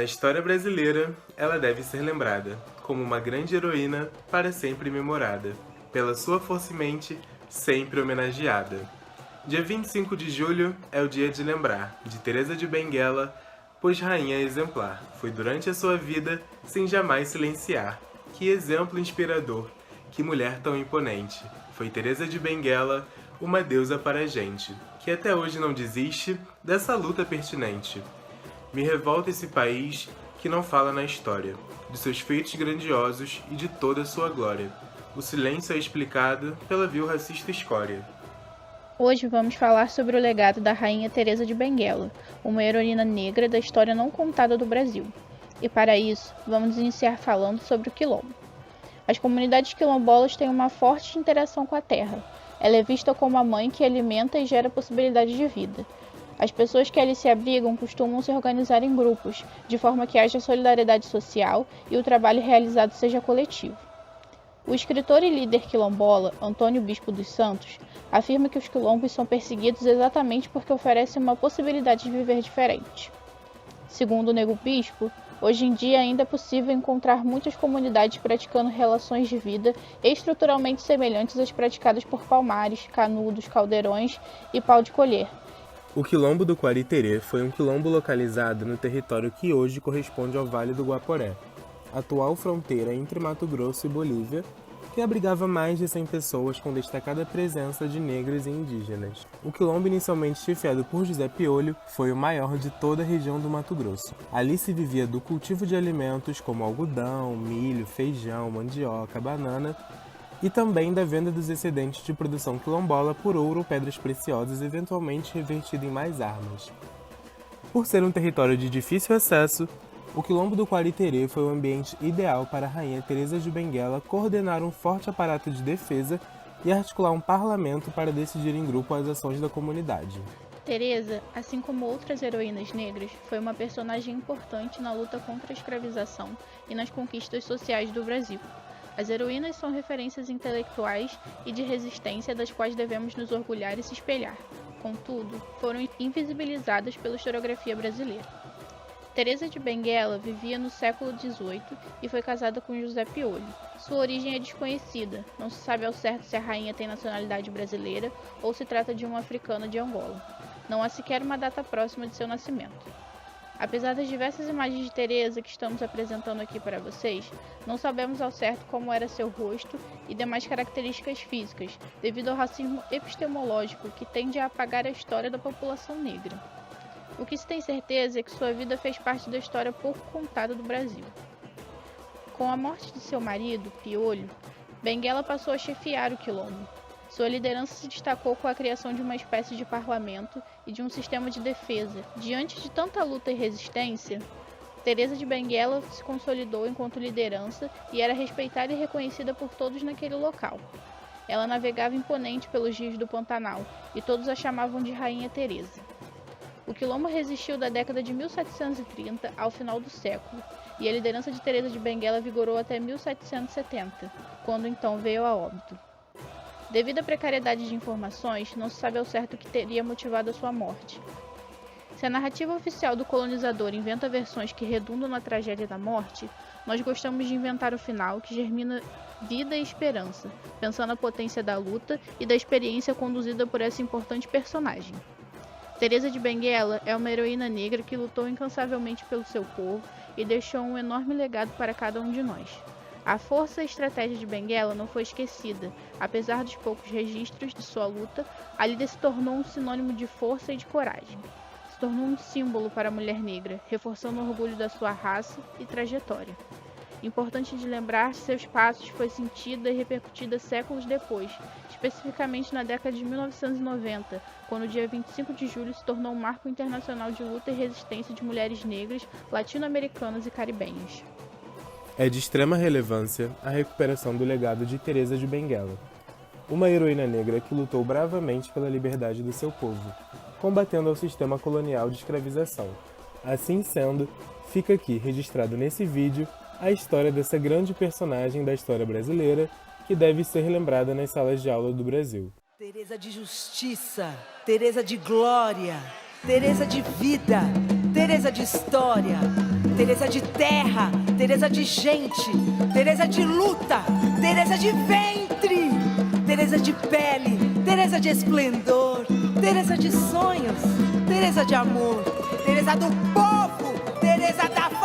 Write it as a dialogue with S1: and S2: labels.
S1: história brasileira, ela deve ser lembrada como uma grande heroína para sempre memorada, pela sua força e mente sempre homenageada. Dia 25 de julho é o dia de lembrar de Teresa de Benguela, pois rainha exemplar, foi durante a sua vida sem jamais silenciar. Que exemplo inspirador, que mulher tão imponente, foi Teresa de Benguela, uma deusa para a gente, que até hoje não desiste dessa luta pertinente. Me revolta esse país que não fala na história, de seus feitos grandiosos e de toda a sua glória. O silêncio é explicado pela vil racista escória.
S2: Hoje vamos falar sobre o legado da Rainha Teresa de Benguela, uma heroína negra da história não contada do Brasil. E para isso, vamos iniciar falando sobre o quilombo. As comunidades quilombolas têm uma forte interação com a terra. Ela é vista como a mãe que alimenta e gera possibilidades de vida. As pessoas que ali se abrigam costumam se organizar em grupos, de forma que haja solidariedade social e o trabalho realizado seja coletivo. O escritor e líder quilombola, Antônio Bispo dos Santos, afirma que os quilombos são perseguidos exatamente porque oferecem uma possibilidade de viver diferente. Segundo o Nego Bispo, hoje em dia ainda é possível encontrar muitas comunidades praticando relações de vida estruturalmente semelhantes às praticadas por palmares, canudos, caldeirões e pau de colher.
S1: O Quilombo do Quariterê foi um quilombo localizado no território que hoje corresponde ao Vale do Guaporé, atual fronteira entre Mato Grosso e Bolívia, que abrigava mais de 100 pessoas com destacada presença de negros e indígenas. O quilombo, inicialmente chefiado por José Piolho, foi o maior de toda a região do Mato Grosso. Ali se vivia do cultivo de alimentos como algodão, milho, feijão, mandioca, banana, e também da venda dos excedentes de produção quilombola por ouro ou pedras preciosas, eventualmente revertido em mais armas. Por ser um território de difícil acesso, o Quilombo do Quariterê foi o ambiente ideal para a rainha Teresa de Benguela coordenar um forte aparato de defesa e articular um parlamento para decidir em grupo as ações da comunidade.
S2: Teresa, assim como outras heroínas negras, foi uma personagem importante na luta contra a escravização e nas conquistas sociais do Brasil. As heroínas são referências intelectuais e de resistência das quais devemos nos orgulhar e se espelhar. Contudo, foram invisibilizadas pela historiografia brasileira. Teresa de Benguela vivia no século XVIII e foi casada com José Piolho. Sua origem é desconhecida, não se sabe ao certo se a rainha tem nacionalidade brasileira ou se trata de uma africana de Angola. Não há sequer uma data próxima de seu nascimento. Apesar das diversas imagens de Teresa que estamos apresentando aqui para vocês, não sabemos ao certo como era seu rosto e demais características físicas, devido ao racismo epistemológico que tende a apagar a história da população negra. O que se tem certeza é que sua vida fez parte da história pouco contada do Brasil. Com a morte de seu marido, Piolho, Benguela passou a chefiar o quilombo. Sua liderança se destacou com a criação de uma espécie de parlamento e de um sistema de defesa. Diante de tanta luta e resistência, Teresa de Benguela se consolidou enquanto liderança e era respeitada e reconhecida por todos naquele local. Ela navegava imponente pelos rios do Pantanal e todos a chamavam de Rainha Teresa. O quilombo resistiu da década de 1730 ao final do século, e a liderança de Teresa de Benguela vigorou até 1770, quando então veio a óbito. Devido à precariedade de informações, não se sabe ao certo o que teria motivado a sua morte. Se a narrativa oficial do colonizador inventa versões que redundam na tragédia da morte, nós gostamos de inventar o final que germina vida e esperança, pensando na potência da luta e da experiência conduzida por essa importante personagem. Teresa de Benguela é uma heroína negra que lutou incansavelmente pelo seu povo e deixou um enorme legado para cada um de nós. A força e estratégia de Benguela não foi esquecida. Apesar dos poucos registros de sua luta, a líder se tornou um sinônimo de força e de coragem. Se tornou um símbolo para a mulher negra, reforçando o orgulho da sua raça e trajetória. Importante de lembrar que seus passos foi sentida e repercutida séculos depois, especificamente na década de 1990, quando o dia 25 de julho se tornou um marco internacional de luta e resistência de mulheres negras, latino-americanas e caribenhas.
S1: É de extrema relevância a recuperação do legado de Teresa de Benguela, uma heroína negra que lutou bravamente pela liberdade do seu povo, combatendo ao sistema colonial de escravização. Assim sendo, fica aqui registrado nesse vídeo a história dessa grande personagem da história brasileira que deve ser lembrada nas salas de aula do Brasil.
S3: Teresa de justiça, Teresa de glória, Teresa de vida, Teresa de história, Teresa de terra, Teresa de gente, Teresa de luta, Teresa de ventre, Teresa de pele, Teresa de esplendor, Teresa de sonhos, Teresa de amor, Teresa do povo, Teresa da